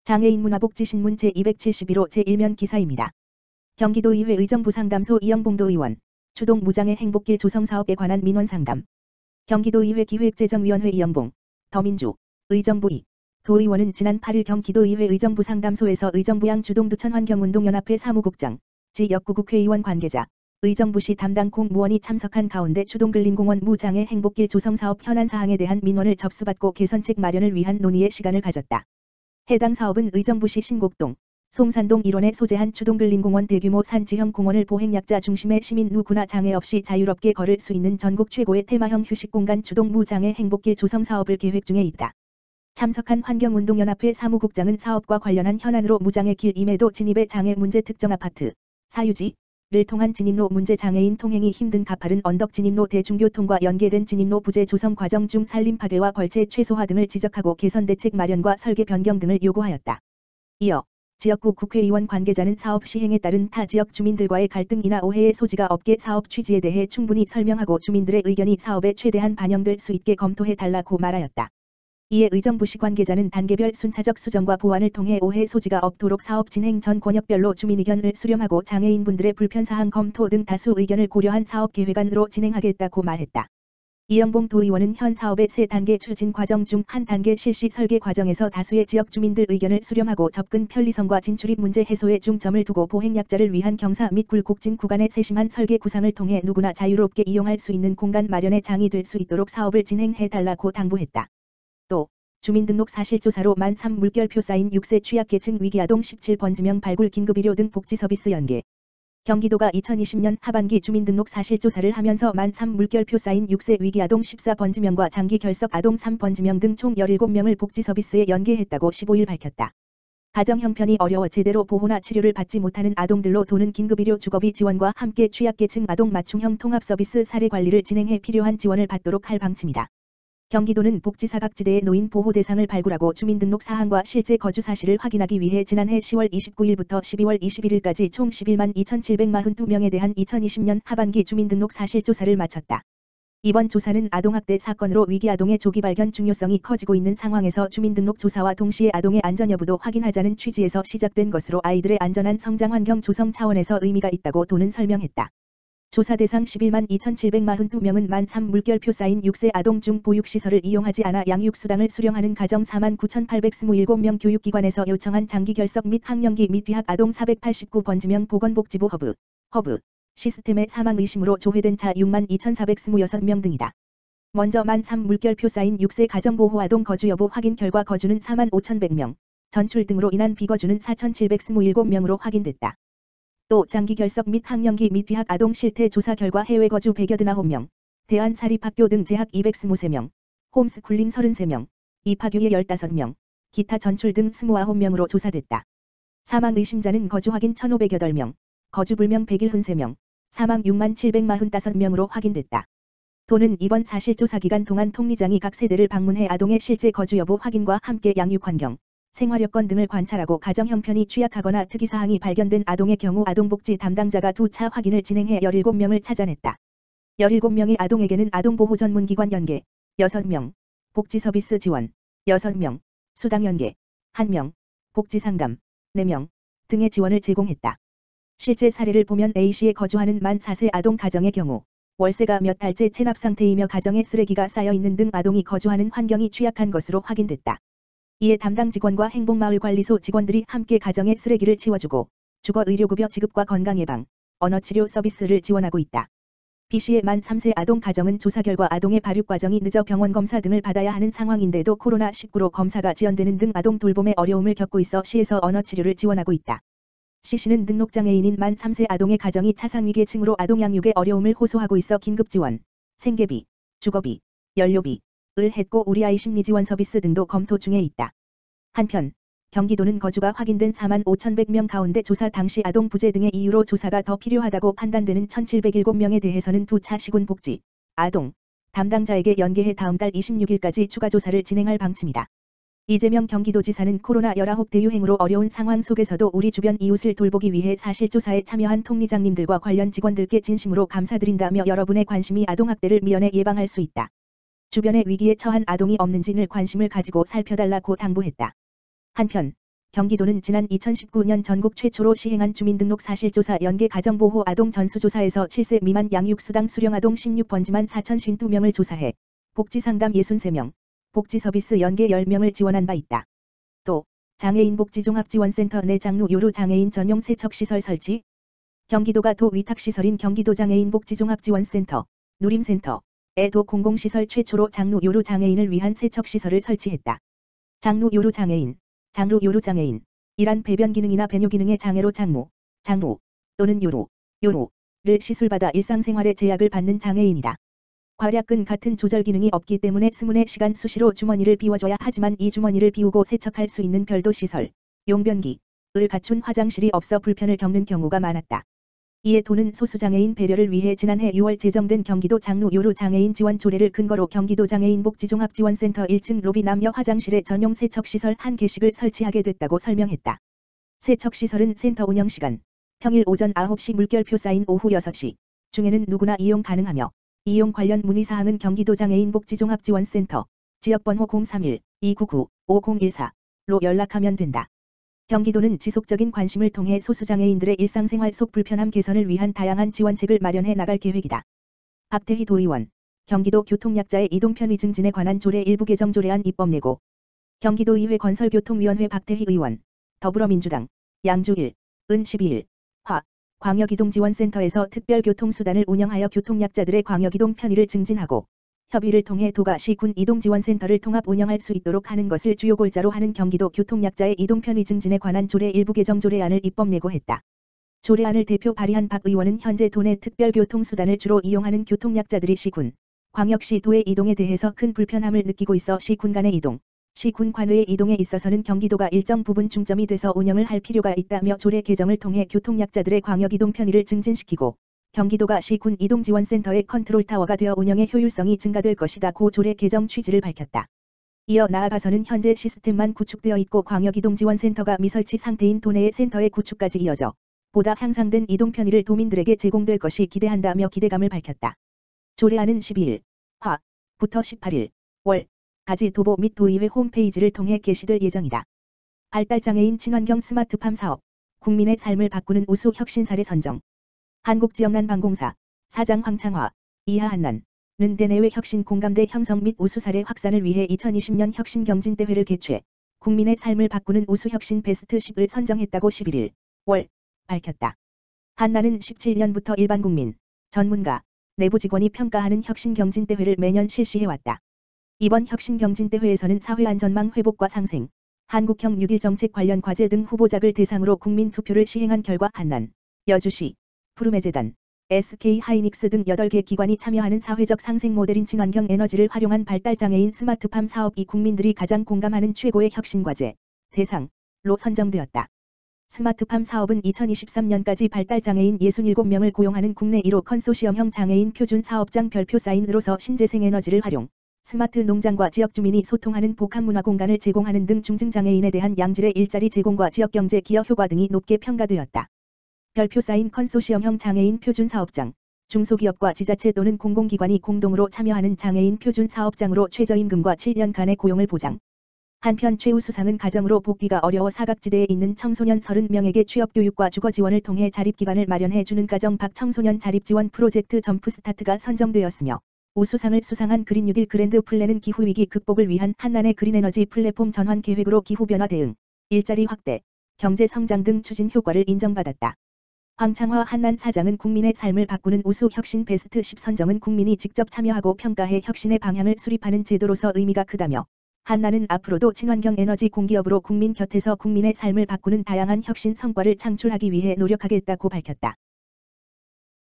장애인 문화복지신문 제271호 제1면 기사입니다. 경기도의회 의정부상담소 이영봉도 의원, 추동 무장애 행복길 조성사업에 관한 민원상담. 경기도의회 기획재정위원회 이영봉, 더민주, 의정부 이 도의원은 지난 8일 경기도의회 의정부상담소에서 의정부양 주동두천환경운동연합회 사무국장, 지역구 국회의원 관계자, 의정부시 담당 공무원이 참석한 가운데 추동근린공원 무장애 행복길 조성사업 현안사항에 대한 민원을 접수받고 개선책 마련을 위한 논의의 시간을 가졌다. 해당 사업은 의정부시 신곡동, 송산동 일원에 소재한 추동근린공원 대규모 산지형 공원을 보행약자 중심의 시민 누구나 장애 없이 자유롭게 걸을 수 있는 전국 최고의 테마형 휴식공간 추동 무장애 행복길 조성 사업을 계획 중에 있다. 참석한 환경운동연합회 사무국장은 사업과 관련한 현안으로 무장애 길임에도 진입의 장애 문제 특정 아파트, 사유지를 통한 진입로 문제 장애인 통행이 힘든 가파른 언덕 진입로 대중교통과 연계된 진입로 부재 조성 과정 중 산림 파괴와 벌채 최소화 등을 지적하고 개선 대책 마련과 설계 변경 등을 요구하였다. 이어 지역구 국회의원 관계자는 사업 시행에 따른 타 지역 주민들과의 갈등이나 오해의 소지가 없게 사업 취지에 대해 충분히 설명하고 주민들의 의견이 사업에 최대한 반영될 수 있게 검토해 달라고 말하였다. 이에 의정부시 관계자는 단계별 순차적 수정과 보완을 통해 오해 소지가 없도록 사업 진행 전 권역별로 주민 의견을 수렴하고 장애인분들의 불편사항 검토 등 다수 의견을 고려한 사업 계획안으로 진행하겠다고 말했다. 이영봉 도의원은 현 사업의 3단계 추진 과정 중 한 단계 실시 설계 과정에서 다수의 지역 주민들 의견을 수렴하고 접근 편리성과 진출입 문제 해소에 중점을 두고 보행약자를 위한 경사 및 굴곡진 구간의 세심한 설계 구상을 통해 누구나 자유롭게 이용할 수 있는 공간 마련에 장이 될 수 있도록 사업을 진행해 달라고 당부했다. 또 주민등록 사실조사로 만 3 물결표 쌓인 6세 취약계층 위기아동 17번지명 발굴 긴급의료 등 복지서비스 연계. 경기도가 2020년 하반기 주민등록 사실조사를 하면서 만 3 물결표 쌓인 6세 위기아동 14번지명과 장기 결석 아동 3번지명 등 총 17명을 복지서비스에 연계했다고 15일 밝혔다. 가정 형편이 어려워 제대로 보호나 치료를 받지 못하는 아동들로 도는 긴급의료 주거비 지원과 함께 취약계층 아동 맞춤형 통합서비스 사례 관리를 진행해 필요한 지원을 받도록 할 방침이다. 경기도는 복지사각지대의 노인 보호 대상을 발굴하고 주민등록 사항과 실제 거주 사실을 확인하기 위해 지난해 10월 29일부터 12월 21일까지 총 11만 2,742명에 대한 2020년 하반기 주민등록 사실조사를 마쳤다. 이번 조사는 아동학대 사건으로 위기아동의 조기 발견 중요성이 커지고 있는 상황에서 주민등록 조사와 동시에 아동의 안전 여부도 확인하자는 취지에서 시작된 것으로 아이들의 안전한 성장 환경 조성 차원에서 의미가 있다고 도는 설명했다. 조사 대상 11만 2,742명은 만 3 물결표 쌓인 6세 아동 중 보육시설을 이용하지 않아 양육수당을 수령하는 가정 4만 9,827명 교육기관에서 요청한 장기 결석 및 학령기 및 뒤학 아동 489번지명 보건복지부 허브 시스템의 사망 의심으로 조회된 자 6만 2,426명 등이다. 먼저 만 3 물결표 쌓인 6세 가정보호 아동 거주 여부 확인 결과 거주는 4만 5,100명, 전출 등으로 인한 비거주는 4,727명으로 확인됐다. 또 장기 결석 및 학령기 및 뒤학 아동 실태 조사 결과 해외 거주 189명, 대한사립학교 등 재학 223명, 홈스쿨링 33명, 입학유예 15명, 기타 전출 등 29명으로 조사됐다. 사망 의심자는 거주 확인 1,508명, 거주 불명 173명, 사망 6만 745명으로 확인됐다. 도는 이번 사실조사 기간 동안 통리장이 각 세대를 방문해 아동의 실제 거주 여부 확인과 함께 양육 환경, 생활 여건 등을 관찰하고 가정 형편이 취약하거나 특이사항이 발견된 아동의 경우 아동복지 담당자가 2차 확인을 진행해 17명을 찾아냈다. 17명의 아동에게는 아동보호 전문기관 연계, 6명, 복지서비스 지원, 6명, 수당 연계, 1명, 복지상담, 4명 등의 지원을 제공했다. 실제 사례를 보면 A시에 거주하는 만 4세 아동 가정의 경우 월세가 몇 달째 체납 상태이며 가정에 쓰레기가 쌓여있는 등 아동이 거주하는 환경이 취약한 것으로 확인됐다. 이에 담당 직원과 행복마을관리소 직원들이 함께 가정의 쓰레기를 치워주고 주거 의료급여 지급과 건강예방, 언어치료 서비스를 지원하고 있다. B시의 만 3세 아동 가정은 조사 결과 아동의 발육 과정이 늦어 병원 검사 등을 받아야 하는 상황인데도 코로나19로 검사가 지연되는 등 아동 돌봄에 어려움을 겪고 있어 시에서 언어치료를 지원하고 있다. C시는 등록장애인인 만 3세 아동의 가정이 차상위계층으로 아동 양육에 어려움을 호소하고 있어 긴급지원, 생계비, 주거비, 연료비, 을 했고 우리 아이 심리지원 서비스 등도 검토 중에 있다. 한편 경기도는 거주가 확인된 4만 5,100명 가운데 조사 당시 아동 부재 등의 이유로 조사가 더 필요하다고 판단되는 1,707명에 대해서는 2차 시군복지, 아동, 담당자에게 연계해 다음 달 26일까지 추가 조사를 진행할 방침이다. 이재명 경기도지사는 코로나19 대유행으로 어려운 상황 속에서도 우리 주변 이웃을 돌보기 위해 사실조사에 참여한 통리장님들과 관련 직원들께 진심으로 감사드린다며 여러분의 관심이 아동학대를 미연에 예방할 수 있다. 주변에 위기에 처한 아동이 없는지 늘 관심을 가지고 살펴달라고 당부했다. 한편 경기도는 지난 2019년 전국 최초로 시행한 주민등록 사실조사 연계 가정보호 아동 전수조사에서 7세 미만 양육수당 수령아동 16번지만 4,052명을 조사해 복지상담 63명, 복지서비스 연계 10명을 지원한 바 있다. 또 장애인 복지종합지원센터 내 장루 요로 장애인 전용 세척시설 설치, 경기도가 도 위탁시설인 경기도 장애인 복지종합지원센터, 누림센터에 도 공공시설 최초로 장루 요로 장애인을 위한 세척시설을 설치했다. 장루 요로 장애인, 장루 요로 장애인, 이란 배변 기능이나 배뇨 기능의 장애로 장루 또는 요로를 시술받아 일상생활에 제약을 받는 장애인이다. 괄약근 같은 조절 기능이 없기 때문에 스문의 시간 수시로 주머니를 비워줘야 하지만 이 주머니를 비우고 세척할 수 있는 별도 시설, 용변기를 갖춘 화장실이 없어 불편을 겪는 경우가 많았다. 이에 도는 소수장애인 배려를 위해 지난해 6월 제정된 경기도 장루 요로 장애인 지원 조례를 근거로 경기도 장애인 복지종합지원센터 1층 로비 남녀 화장실에 전용 세척시설 1개씩을 설치하게 됐다고 설명했다. 세척시설은 센터 운영시간, 평일 오전 9시 물결표 쌓인 오후 6시 중에는 누구나 이용 가능하며 이용 관련 문의사항은 경기도 장애인 복지종합지원센터 지역번호 031-299-5014로 연락하면 된다. 경기도는 지속적인 관심을 통해 소수장애인들의 일상생활 속 불편함 개선을 위한 다양한 지원책을 마련해 나갈 계획이다. 박태희 도의원, 경기도 교통약자의 이동 편의 증진에 관한 조례 일부 개정 조례안 입법 내고, 경기도의회 건설교통위원회 박태희 의원, 더불어민주당, 양주 1, 은 12일, 화, 광역이동지원센터에서 특별교통수단을 운영하여 교통약자들의 광역이동 편의를 증진하고 협의를 통해 도가 시군 이동지원센터를 통합 운영할 수 있도록 하는 것을 주요 골자로 하는 경기도 교통약자의 이동 편의 증진에 관한 조례 일부 개정 조례안을 입법 내고했다. 조례안을 대표 발의한 박 의원은 현재 도내 특별교통수단을 주로 이용하는 교통약자들이 시군, 광역시 도의 이동에 대해서 큰 불편함을 느끼고 있어 시군 간의 이동, 시군 관외의 이동에 있어서는 경기도가 일정 부분 중점이 돼서 운영을 할 필요가 있다며 조례 개정을 통해 교통약자들의 광역이동 편의를 증진시키고 경기도가 시군 이동지원센터의 컨트롤타워가 되어 운영의 효율성이 증가될 것이다 고 조례 개정 취지를 밝혔다. 이어 나아가서는 현재 시스템만 구축되어 있고 광역이동지원센터가 미설치 상태인 도내의 센터의 구축까지 이어져 보다 향상된 이동 편의를 도민들에게 제공될 것이 기대한다며 기대감을 밝혔다. 조례안은 12일 화부터 18일 월까지 도보 및 도의회 홈페이지를 통해 게시될 예정이다. 발달장애인 친환경 스마트팜 사업, 국민의 삶을 바꾸는 우수 혁신 사례 선정. 한국지역난방공사 사장 황창화, 이하 한난은 대내외 혁신 공감대 형성 및 우수 사례 확산을 위해 2020년 혁신경진대회를 개최, 국민의 삶을 바꾸는 우수 혁신 베스트 10을 선정했다고 11일 밝혔다. 한난은 17년부터 일반 국민, 전문가, 내부 직원이 평가하는 혁신경진대회를 매년 실시해왔다. 이번 혁신경진대회에서는 사회안전망 회복과 상생, 한국형 뉴딜 정책 관련 과제 등 후보작을 대상으로 국민 투표를 시행한 결과 한난, 여주시, 푸르메재단, SK하이닉스 등 8개 기관이 참여하는 사회적 상생 모델인 친환경 에너지를 활용한 발달장애인 스마트팜 사업이 국민들이 가장 공감하는 최고의 혁신과제, 대상로 선정되었다. 스마트팜 사업은 2023년까지 발달장애인 67명을 고용하는 국내 1호 컨소시엄형 장애인 표준 사업장 별표 사인으로서 신재생 에너지를 활용, 스마트 농장과 지역 주민이 소통하는 복합문화 공간을 제공하는 등 중증장애인에 대한 양질의 일자리 제공과 지역경제 기여 효과 등이 높게 평가되었다. 별표 사인 컨소시엄형 장애인 표준 사업장, 중소기업과 지자체 또는 공공기관이 공동으로 참여하는 장애인 표준 사업장으로 최저임금과 7년간의 고용을 보장. 한편 최우수상은 가정으로 복귀가 어려워 사각지대에 있는 청소년 30명에게 취업교육과 주거지원을 통해 자립기반을 마련해주는 가정박 청소년 자립지원 프로젝트 점프스타트가 선정되었으며, 우수상을 수상한 그린뉴딜 그랜드 플랜은 기후위기 극복을 위한 한난의 그린에너지 플랫폼 전환 계획으로 기후변화 대응, 일자리 확대, 경제 성장 등 추진 효과를 인정받았다. 황창화 한난 사장은 국민의 삶을 바꾸는 우수 혁신 베스트 10 선정은 국민이 직접 참여하고 평가해 혁신의 방향을 수립하는 제도로서 의미가 크다며, 한난은 앞으로도 친환경 에너지 공기업으로 국민 곁에서 국민의 삶을 바꾸는 다양한 혁신 성과를 창출하기 위해 노력하겠다고 밝혔다.